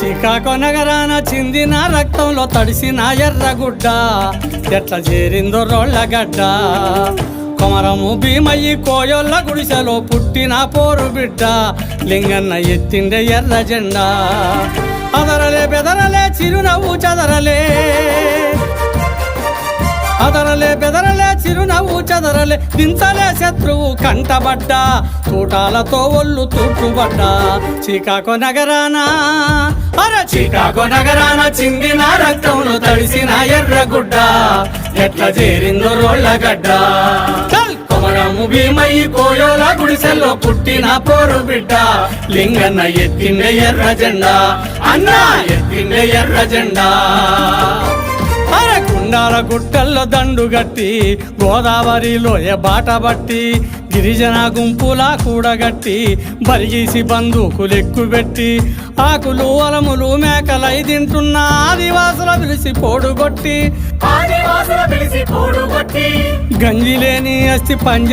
శ్రీకాకుళం నగరాన చిందిన రక్తంలో తడిసిన ఎర్రగుడ్డ ఎట్లా చేరిందో రోళ్ళగడ్డ కొమరము భీమయ్యి కోయొల్ల గుడిసెలో పుట్టిన పోరు బిడ్డ లింగన్న ఎత్తిండే ఎర్ర జెండా అదరలే బెదరలే చిరునవ్వు చదరలే అదరలే బెదరలే చిరునవ్వు చదరలే దించలే శత్రువు కంటబడ్డా తూటాలతో ఒళ్ళు తూట్టుబడ్డా శ్రీకాకుళం నగరాన శ్రీకాకుళం నగరాన చిందిన రక్తంలో తడిసిన ఎర్రగుడ్డ ఎట్లా చేరిందో రోళ్ళగడ్డ కొమరము భీమయ్యి కోయోల గుడిసెల్లో పుట్టిన పోరు బిడ్డ లింగన్న ఎత్తిండే ఎర్ర జెండా అన్నా ఎత్తిండే ఎర్ర జెండా కుండాల గుట్టల్లో దండుగట్టి గోదావరిలో బాట బట్టి గిరిజన గుంపులా కూడగట్టి బరిగీసి బందూకులు ఎక్కుబెట్టి ఆకులు అలములు మేకలై తింటున్న ఆదివాసుల పిలిచి పోడుగొట్టి గంజిలేని అస్థి పంజ